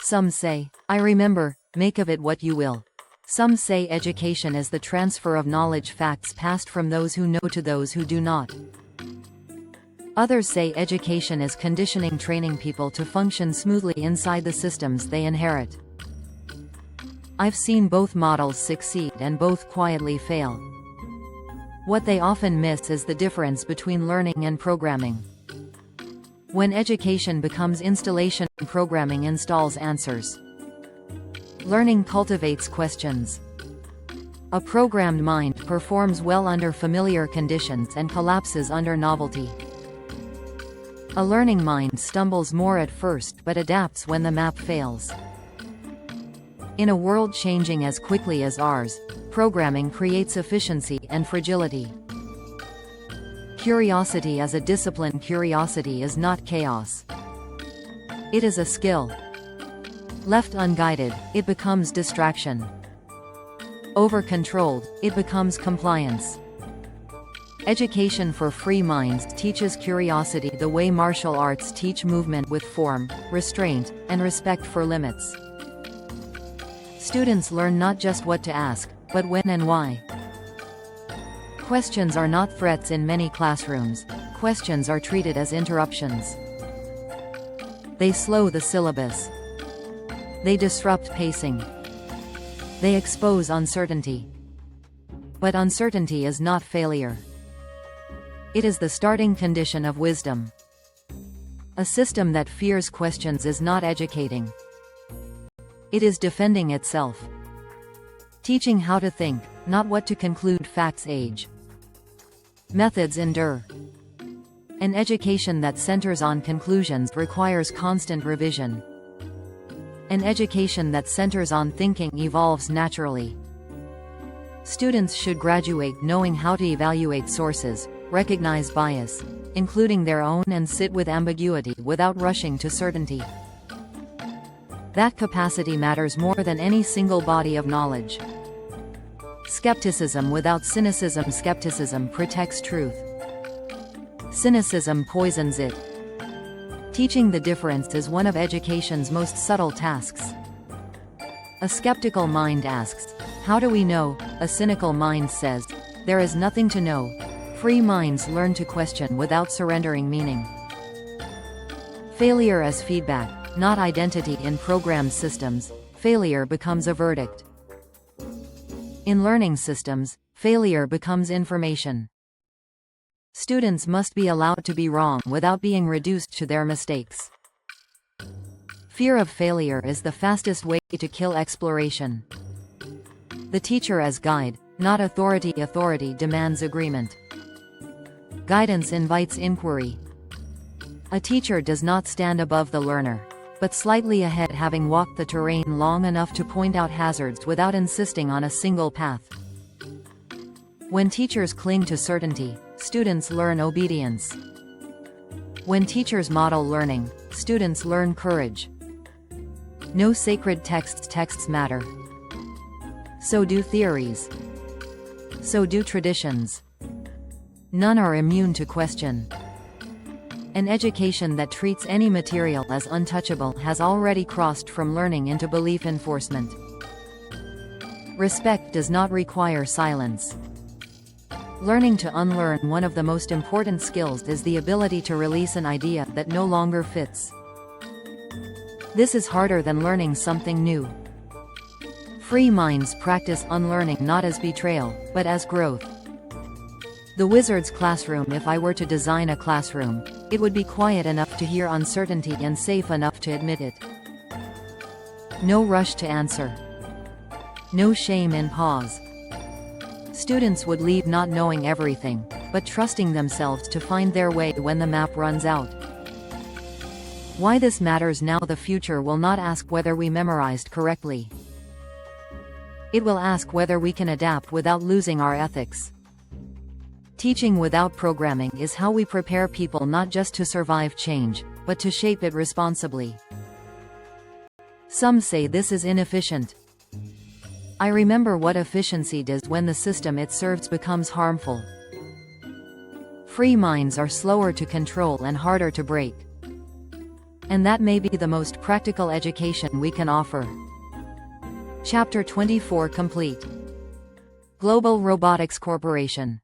Some say, I remember, make of it what you will. Some say education is the transfer of knowledge, facts passed from those who know to those who do not. Others say education is conditioning, training people to function smoothly inside the systems they inherit. I've seen both models succeed and both quietly fail. What they often miss is the difference between learning and programming. When education becomes installation, programming installs answers. Learning cultivates questions. A programmed mind performs well under familiar conditions and collapses under novelty. A learning mind stumbles more at first but adapts when the map fails. In a world changing as quickly as ours, programming creates efficiency and fragility. Curiosity as a discipline. Curiosity is not chaos. It is a skill. Left unguided, it becomes distraction. Over-controlled, it becomes compliance. Education for free minds teaches curiosity the way martial arts teach movement with form, restraint, and respect for limits. Students learn not just what to ask, but when and why. Questions are not threats in many classrooms. Questions are treated as interruptions. They slow the syllabus. They disrupt pacing. They expose uncertainty. But uncertainty is not failure. It is the starting condition of wisdom. A system that fears questions is not educating. It is defending itself. Teaching how to think, not what to conclude. Facts age. Methods endure. An education that centers on conclusions requires constant revision. An education that centers on thinking evolves naturally. Students should graduate knowing how to evaluate sources, recognize bias, including their own, and sit with ambiguity without rushing to certainty. That capacity matters more than any single body of knowledge. Skepticism without cynicism. Skepticism protects truth. Cynicism poisons it. Teaching the difference is one of education's most subtle tasks. A skeptical mind asks, how do we know? A cynical mind says, there is nothing to know. Free minds learn to question without surrendering meaning. Failure as feedback, not identity. In programmed systems, failure becomes a verdict. In learning systems, failure becomes information. Students must be allowed to be wrong without being reduced to their mistakes. Fear of failure is the fastest way to kill exploration. The teacher as guide, not authority. Authority demands agreement. Guidance invites inquiry. A teacher does not stand above the learner, but slightly ahead, having walked the terrain long enough to point out hazards without insisting on a single path. When teachers cling to certainty, students learn obedience. When teachers model learning, students learn courage. No sacred texts. Texts matter. So do theories. So do traditions. None are immune to question. An education that treats any material as untouchable has already crossed from learning into belief enforcement. Respect does not require silence. Learning to unlearn. One of the most important skills is the ability to release an idea that no longer fits. This is harder than learning something new. Free minds practice unlearning not as betrayal, but as growth. The wizard's classroom. If I were to design a classroom, it would be quiet enough to hear uncertainty and safe enough to admit it. No rush to answer. No shame in pause. Students would leave not knowing everything, but trusting themselves to find their way when the map runs out. Why this matters now. The future will not ask whether we memorized correctly. It will ask whether we can adapt without losing our ethics. Teaching without programming is how we prepare people not just to survive change, but to shape it responsibly. Some say this is inefficient. I remember what efficiency does when the system it serves becomes harmful. Free minds are slower to control and harder to break. And that may be the most practical education we can offer. Chapter 24 complete. Global Robotics Corporation.